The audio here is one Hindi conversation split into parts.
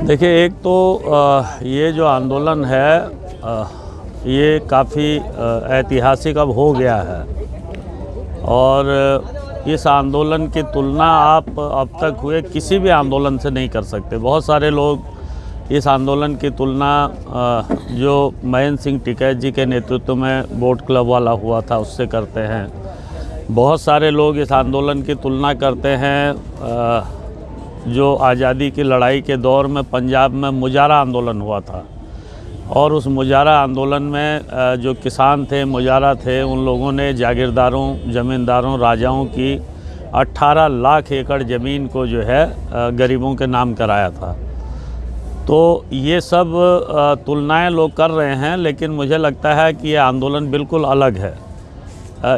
देखिए, एक तो ये जो आंदोलन है ये काफ़ी ऐतिहासिक अब हो गया है और इस आंदोलन की तुलना आप अब तक हुए किसी भी आंदोलन से नहीं कर सकते। बहुत सारे लोग इस आंदोलन की तुलना जो महेंद्र सिंह टिकैत जी के नेतृत्व में बोट क्लब वाला हुआ था उससे करते हैं। बहुत सारे लोग इस आंदोलन की तुलना करते हैं जो आज़ादी की लड़ाई के दौर में पंजाब में मुजारा आंदोलन हुआ था और उस मुजारा आंदोलन में जो किसान थे, मुजारा थे, उन लोगों ने जागीरदारों, ज़मींदारों, राजाओं की 18 लाख एकड़ ज़मीन को जो है गरीबों के नाम कराया था। तो ये सब तुलनाएं लोग कर रहे हैं, लेकिन मुझे लगता है कि ये आंदोलन बिल्कुल अलग है।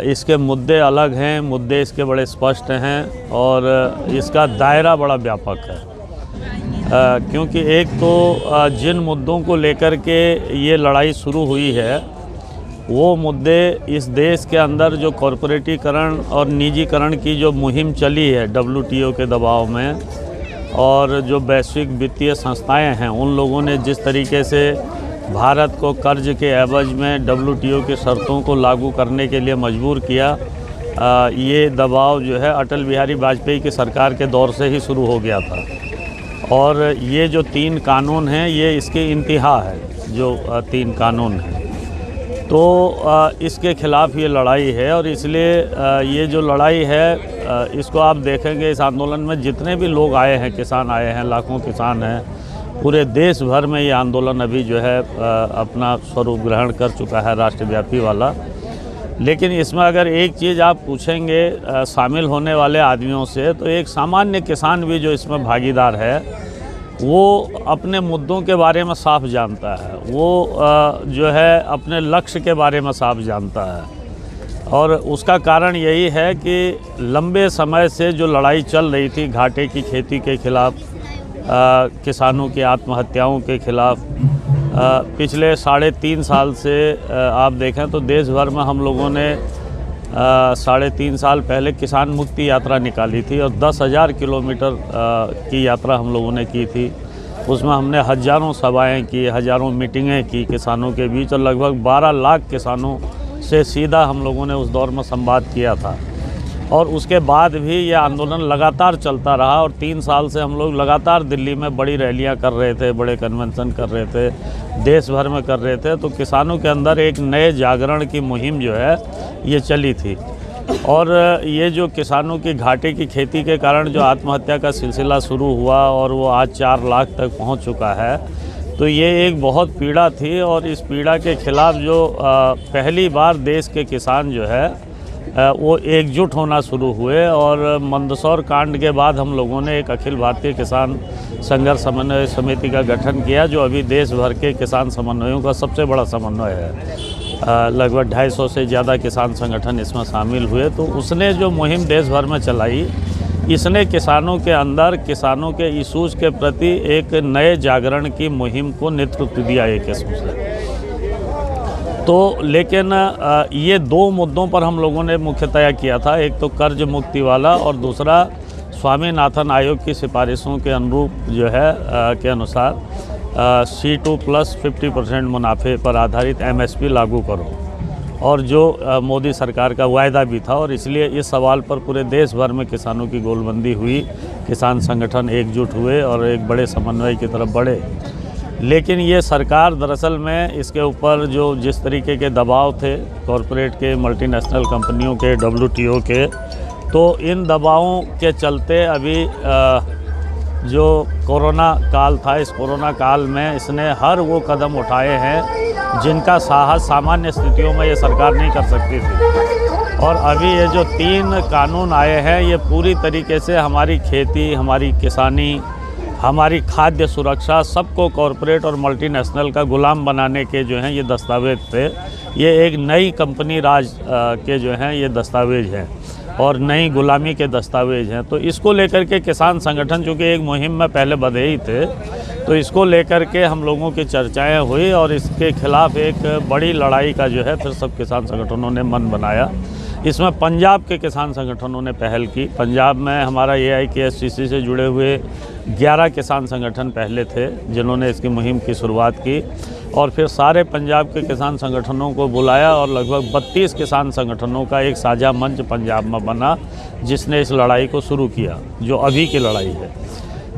इसके मुद्दे अलग हैं, मुद्दे इसके बड़े स्पष्ट हैं और इसका दायरा बड़ा व्यापक है। क्योंकि एक तो जिन मुद्दों को लेकर के ये लड़ाई शुरू हुई है वो मुद्दे इस देश के अंदर जो कॉरपोरेटीकरण और निजीकरण की जो मुहिम चली है WTO के दबाव में, और जो वैश्विक वित्तीय संस्थाएं हैं उन लोगों ने जिस तरीके से भारत को कर्ज के एवज में WTO की शर्तों को लागू करने के लिए मजबूर किया, ये दबाव जो है अटल बिहारी वाजपेयी की सरकार के दौर से ही शुरू हो गया था। और ये जो 3 कानून हैं ये इसकी इंतहा है, जो 3 कानून हैं। तो इसके ख़िलाफ़ ये लड़ाई है और इसलिए ये जो लड़ाई है इसको आप देखेंगे इस आंदोलन में जितने भी लोग आए हैं, किसान आए हैं, लाखों किसान हैं, पूरे देश भर में ये आंदोलन अभी जो है अपना स्वरूप ग्रहण कर चुका है, राष्ट्रव्यापी वाला। लेकिन इसमें अगर एक चीज़ आप पूछेंगे शामिल होने वाले आदमियों से, तो एक सामान्य किसान भी जो इसमें भागीदार है वो अपने मुद्दों के बारे में साफ जानता है, वो जो है अपने लक्ष्य के बारे में साफ जानता है। और उसका कारण यही है कि लंबे समय से जो लड़ाई चल रही थी घाटे की खेती के ख़िलाफ़, किसानों की आत्महत्याओं के ख़िलाफ़, पिछले 3.5 साल से आप देखें तो देश भर में हम लोगों ने 3.5 साल पहले किसान मुक्ति यात्रा निकाली थी और 10,000 किलोमीटर की यात्रा हम लोगों ने की थी। उसमें हमने हज़ारों सभाएं की, हज़ारों मीटिंगें की किसानों के बीच और लगभग 12 लाख किसानों से सीधा हम लोगों ने उस दौर में संवाद किया था। और उसके बाद भी ये आंदोलन लगातार चलता रहा और 3 साल से हम लोग लगातार दिल्ली में बड़ी रैलियां कर रहे थे, बड़े कन्वेंशन कर रहे थे, देश भर में कर रहे थे। तो किसानों के अंदर एक नए जागरण की मुहिम जो है ये चली थी। और ये जो किसानों की घाटे की खेती के कारण जो आत्महत्या का सिलसिला शुरू हुआ और वो आज 4 लाख तक पहुँच चुका है, तो ये एक बहुत पीड़ा थी। और इस पीड़ा के ख़िलाफ़ जो पहली बार देश के किसान जो है वो एकजुट होना शुरू हुए और मंदसौर कांड के बाद हम लोगों ने एक अखिल भारतीय किसान संघर्ष समन्वय समिति का गठन किया, जो अभी देश भर के किसान समन्वयों का सबसे बड़ा समन्वय है। लगभग 250 से ज़्यादा किसान संगठन इसमें शामिल हुए। तो उसने जो मुहिम देश भर में चलाई, इसने किसानों के अंदर किसानों के इशूज़ के प्रति एक नए जागरण की मुहिम को नेतृत्व दिया एक किस्म से। तो लेकिन ये 2 मुद्दों पर हम लोगों ने मुख्यतया किया था, एक तो कर्ज मुक्ति वाला और दूसरा स्वामीनाथन आयोग की सिफारिशों के अनुरूप जो है के अनुसार C2 प्लस 50% मुनाफे पर आधारित MSP लागू करो, और जो मोदी सरकार का वायदा भी था। और इसलिए इस सवाल पर पूरे देश भर में किसानों की गोलबंदी हुई, किसान संगठन एकजुट हुए और एक बड़े समन्वय की तरफ बढ़े। लेकिन ये सरकार दरअसल में इसके ऊपर जो जिस तरीके के दबाव थे कॉरपोरेट के, मल्टीनेशनल कंपनियों के, WTO के, तो इन दबावों के चलते अभी जो कोरोना काल था, इस कोरोना काल में इसने हर वो कदम उठाए हैं जिनका साहस सामान्य स्थितियों में ये सरकार नहीं कर सकती थी। और अभी ये जो 3 कानून आए हैं ये पूरी तरीके से हमारी खेती, हमारी किसानी, हमारी खाद्य सुरक्षा, सबको कॉरपोरेट और मल्टीनेशनल का गुलाम बनाने के जो हैं ये दस्तावेज थे। ये एक नई कंपनी राज के जो हैं ये दस्तावेज हैं और नई गुलामी के दस्तावेज हैं। तो इसको लेकर के किसान संगठन, चूँकि एक मुहिम में पहले बधे ही थे, तो इसको लेकर के हम लोगों की चर्चाएं हुई और इसके खिलाफ एक बड़ी लड़ाई का जो है फिर सब किसान संगठनों ने मन बनाया। इसमें पंजाब के किसान संगठनों ने पहल की। पंजाब में हमारा AIKSCC से जुड़े हुए 11 किसान संगठन पहले थे जिन्होंने इसकी मुहिम की शुरुआत की और फिर सारे पंजाब के किसान संगठनों को बुलाया और लगभग 32 किसान संगठनों का एक साझा मंच पंजाब में बना जिसने इस लड़ाई को शुरू किया जो अभी की लड़ाई है।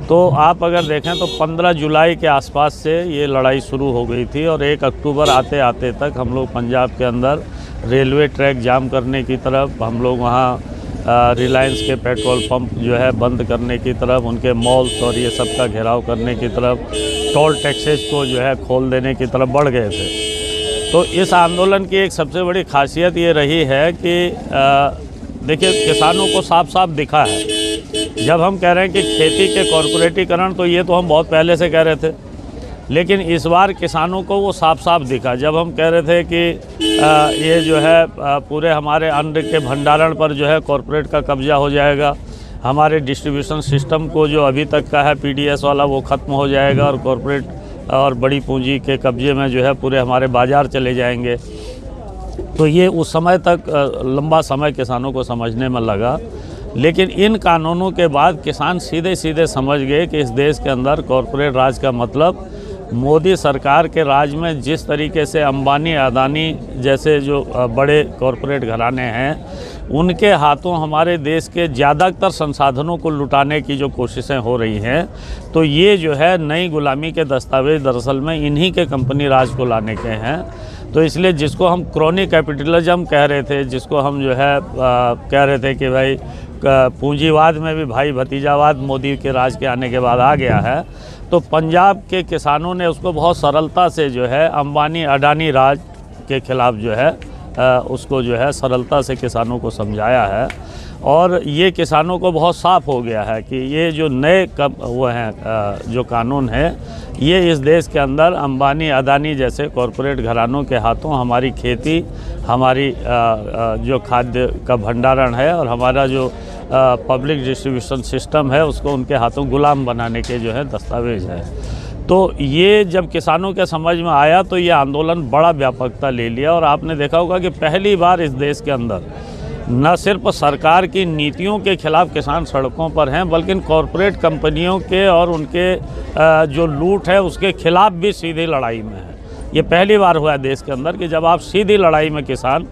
तो आप अगर देखें तो 15 जुलाई के आसपास से ये लड़ाई शुरू हो गई थी और 1 अक्टूबर आते आते तक हम लोग पंजाब के अंदर रेलवे ट्रैक जाम करने की तरफ, हम लोग वहाँ रिलायंस के पेट्रोल पंप जो है बंद करने की तरफ, उनके मॉल्स और ये सब का घेराव करने की तरफ, टोल टैक्सेस को जो है खोल देने की तरफ बढ़ गए थे। तो इस आंदोलन की एक सबसे बड़ी खासियत ये रही है कि देखिए किसानों को साफ साफ दिखा है। जब हम कह रहे हैं कि खेती के कॉर्पोरेटीकरण तो ये तो हम बहुत पहले से कह रहे थे, लेकिन इस बार किसानों को वो साफ साफ दिखा। जब हम कह रहे थे कि ये जो है पूरे हमारे अन्न के भंडारण पर जो है कॉर्पोरेट का कब्जा हो जाएगा, हमारे डिस्ट्रीब्यूशन सिस्टम को जो अभी तक का है PDS वाला वो ख़त्म हो जाएगा और कॉर्पोरेट और बड़ी पूंजी के कब्जे में जो है पूरे हमारे बाज़ार चले जाएंगे। तो ये उस समय तक लंबा समय किसानों को समझने में लगा, लेकिन इन कानूनों के बाद किसान सीधे सीधे समझ गए कि इस देश के अंदर कॉर्पोरेट राज का मतलब मोदी सरकार के राज में जिस तरीके से अंबानी अदानी जैसे जो बड़े कॉर्पोरेट घराने हैं उनके हाथों हमारे देश के ज़्यादातर संसाधनों को लुटाने की जो कोशिशें हो रही हैं, तो ये जो है नई गुलामी के दस्तावेज दरअसल में इन्हीं के कंपनी राज को लाने के हैं। तो इसलिए जिसको हम क्रोनी कैपिटलिज्म कह रहे थे, जिसको हम जो है कह रहे थे कि भाई पूंजीवाद में भी भाई भतीजावाद मोदी के राज के आने के बाद आ गया है, तो पंजाब के किसानों ने उसको बहुत सरलता से जो है अंबानी अडानी राज के खिलाफ जो है उसको जो है सरलता से किसानों को समझाया है। और ये किसानों को बहुत साफ हो गया है कि ये जो नए वो हैं जो कानून है ये इस देश के अंदर अंबानी अदानी जैसे कॉरपोरेट घरानों के हाथों हमारी खेती, हमारी जो खाद्य का भंडारण है और हमारा जो पब्लिक डिस्ट्रीब्यूशन सिस्टम है उसको उनके हाथों गुलाम बनाने के जो है दस्तावेज है। तो ये जब किसानों के समझ में आया तो ये आंदोलन बड़ा व्यापकता ले लिया और आपने देखा होगा कि पहली बार इस देश के अंदर न सिर्फ सरकार की नीतियों के खिलाफ किसान सड़कों पर हैं बल्कि कॉरपोरेट कंपनियों के और उनके जो लूट है उसके खिलाफ भी सीधी लड़ाई में है। ये पहली बार हुआ है देश के अंदर कि जब आप सीधी लड़ाई में किसान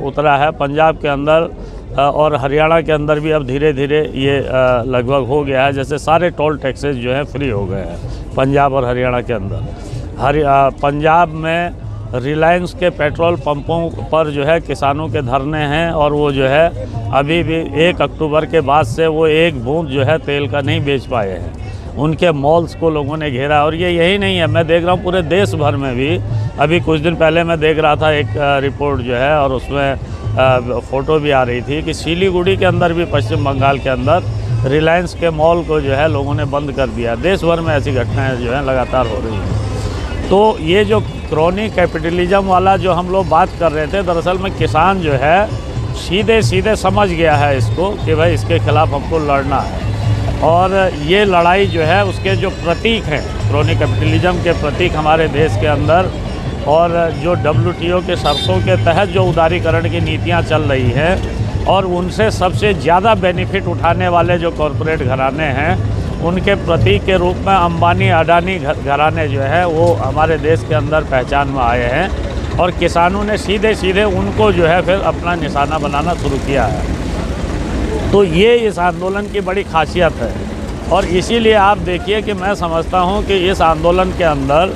उतरा है। पंजाब के अंदर और हरियाणा के अंदर भी अब धीरे धीरे ये लगभग हो गया है, जैसे सारे टोल टैक्सेस जो है फ्री हो गए हैं पंजाब और हरियाणा के अंदर। पंजाब में रिलायंस के पेट्रोल पंपों पर जो है किसानों के धरने हैं और वो जो है अभी भी 1 अक्टूबर के बाद से वो एक बूंद जो है तेल का नहीं बेच पाए हैं। उनके मॉल्स को लोगों ने घेरा और ये यही नहीं है, मैं देख रहा हूँ पूरे देश भर में भी। अभी कुछ दिन पहले मैं देख रहा था एक रिपोर्ट जो है और उसमें फ़ोटो भी आ रही थी कि सिलीगुड़ी के अंदर भी पश्चिम बंगाल के अंदर रिलायंस के मॉल को जो है लोगों ने बंद कर दिया। देश भर में ऐसी घटनाएँ जो हैं लगातार हो रही हैं। तो ये जो क्रोनी कैपिटलिज्म वाला जो हम लोग बात कर रहे थे, दरअसल में किसान जो है सीधे सीधे समझ गया है इसको कि भाई इसके खिलाफ हमको लड़ना है। और ये लड़ाई जो है उसके जो प्रतीक हैं, क्रोनी कैपिटलिज्म के प्रतीक हमारे देश के अंदर और जो WTO के शर्तों के तहत जो उदारीकरण की नीतियाँ चल रही हैं और उनसे सबसे ज़्यादा बेनिफिट उठाने वाले जो कॉरपोरेट घराने हैं उनके प्रतीक के रूप में अंबानी अडानी घराने जो है वो हमारे देश के अंदर पहचान में आए हैं और किसानों ने सीधे सीधे उनको जो है फिर अपना निशाना बनाना शुरू किया है। तो ये इस आंदोलन की बड़ी खासियत है और इसीलिए आप देखिए कि मैं समझता हूँ कि इस आंदोलन के अंदर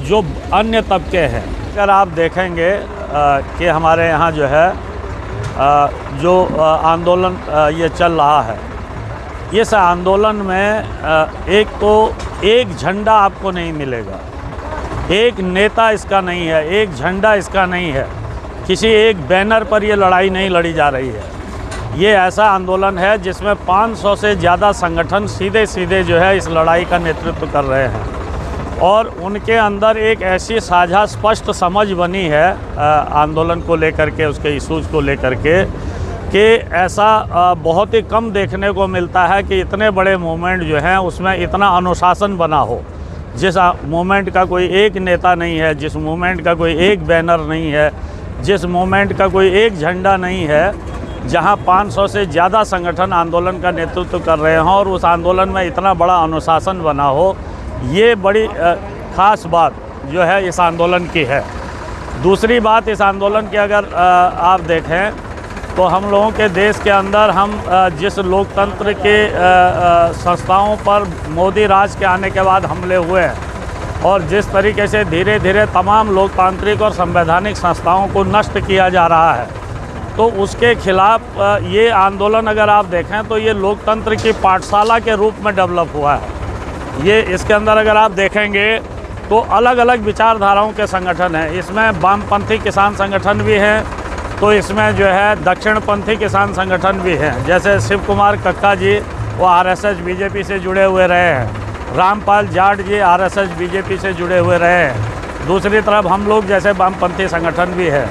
जो अन्य तबके हैं, अगर आप देखेंगे कि हमारे यहाँ जो है जो आंदोलन ये चल रहा है, इस आंदोलन में एक तो एक झंडा आपको नहीं मिलेगा, एक नेता इसका नहीं है, एक झंडा इसका नहीं है, किसी एक बैनर पर ये लड़ाई नहीं लड़ी जा रही है। ये ऐसा आंदोलन है जिसमें 500 से ज़्यादा संगठन सीधे सीधे जो है इस लड़ाई का नेतृत्व कर रहे हैं और उनके अंदर एक ऐसी साझा स्पष्ट समझ बनी है आंदोलन को लेकर के, उसके इशूज़ को लेकर के कि ऐसा बहुत ही कम देखने को मिलता है कि इतने बड़े मूवमेंट जो हैं उसमें इतना अनुशासन बना हो। जिस मूवमेंट का कोई एक नेता नहीं है, जिस मूवमेंट का कोई एक बैनर नहीं है, जिस मूवमेंट का कोई एक झंडा नहीं है, जहां 500 से ज़्यादा संगठन आंदोलन का नेतृत्व कर रहे हों और उस आंदोलन में इतना बड़ा अनुशासन बना हो, ये बड़ी ख़ास बात जो है इस आंदोलन की है। दूसरी बात, इस आंदोलन की अगर आप देखें तो हम लोगों के देश के अंदर हम जिस लोकतंत्र के संस्थाओं पर मोदी राज के आने के बाद हमले हुए हैं और जिस तरीके से धीरे धीरे तमाम लोकतांत्रिक और संवैधानिक संस्थाओं को नष्ट किया जा रहा है, तो उसके खिलाफ ये आंदोलन अगर आप देखें तो ये लोकतंत्र की पाठशाला के रूप में डेवलप हुआ है। ये इसके अंदर अगर आप देखेंगे तो अलग अलग विचारधाराओं के संगठन हैं। इसमें वामपंथी किसान संगठन भी हैं, तो इसमें जो है दक्षिणपंथी किसान संगठन भी हैं। जैसे शिव कुमार कक्का जी वो आरएसएस बीजेपी से जुड़े हुए रहे हैं, रामपाल जाट जी आरएसएस बीजेपी से जुड़े हुए रहे हैं। दूसरी तरफ हम लोग जैसे वामपंथी संगठन भी है।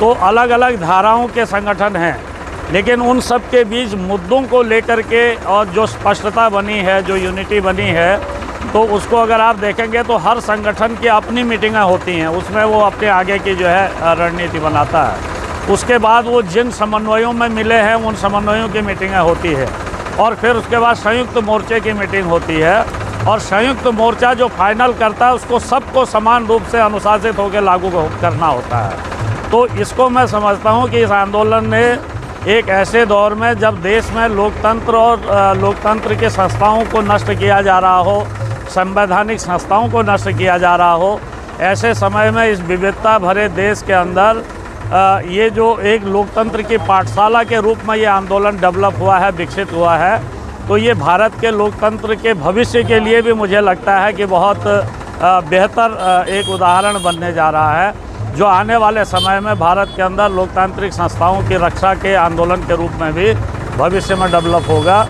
तो अलग अलग धाराओं के संगठन हैं, लेकिन उन सब के बीच मुद्दों को लेकर के और जो स्पष्टता बनी है, जो यूनिटी बनी है, तो उसको अगर आप देखेंगे तो हर संगठन की अपनी मीटिंगें होती हैं, उसमें वो अपने आगे की जो है रणनीति बनाता है। उसके बाद वो जिन समन्वयों में मिले हैं उन समन्वयों की मीटिंगें होती है और फिर उसके बाद संयुक्त मोर्चे की मीटिंग होती है और संयुक्त मोर्चा जो फाइनल करता है उसको सबको समान रूप से अनुशासित होकर लागू करना होता है। तो इसको मैं समझता हूँ कि इस आंदोलन ने एक ऐसे दौर में जब देश में लोकतंत्र और लोकतंत्र के संस्थाओं को नष्ट किया जा रहा हो, संवैधानिक संस्थाओं को नष्ट किया जा रहा हो, ऐसे समय में इस विविधता भरे देश के अंदर ये जो एक लोकतंत्र की पाठशाला के रूप में ये आंदोलन डेवलप हुआ है, विकसित हुआ है, तो ये भारत के लोकतंत्र के भविष्य के लिए भी मुझे लगता है कि बहुत बेहतर एक उदाहरण बनने जा रहा है, जो आने वाले समय में भारत के अंदर लोकतांत्रिक संस्थाओं की रक्षा के आंदोलन के रूप में भी भविष्य में डेवलप होगा।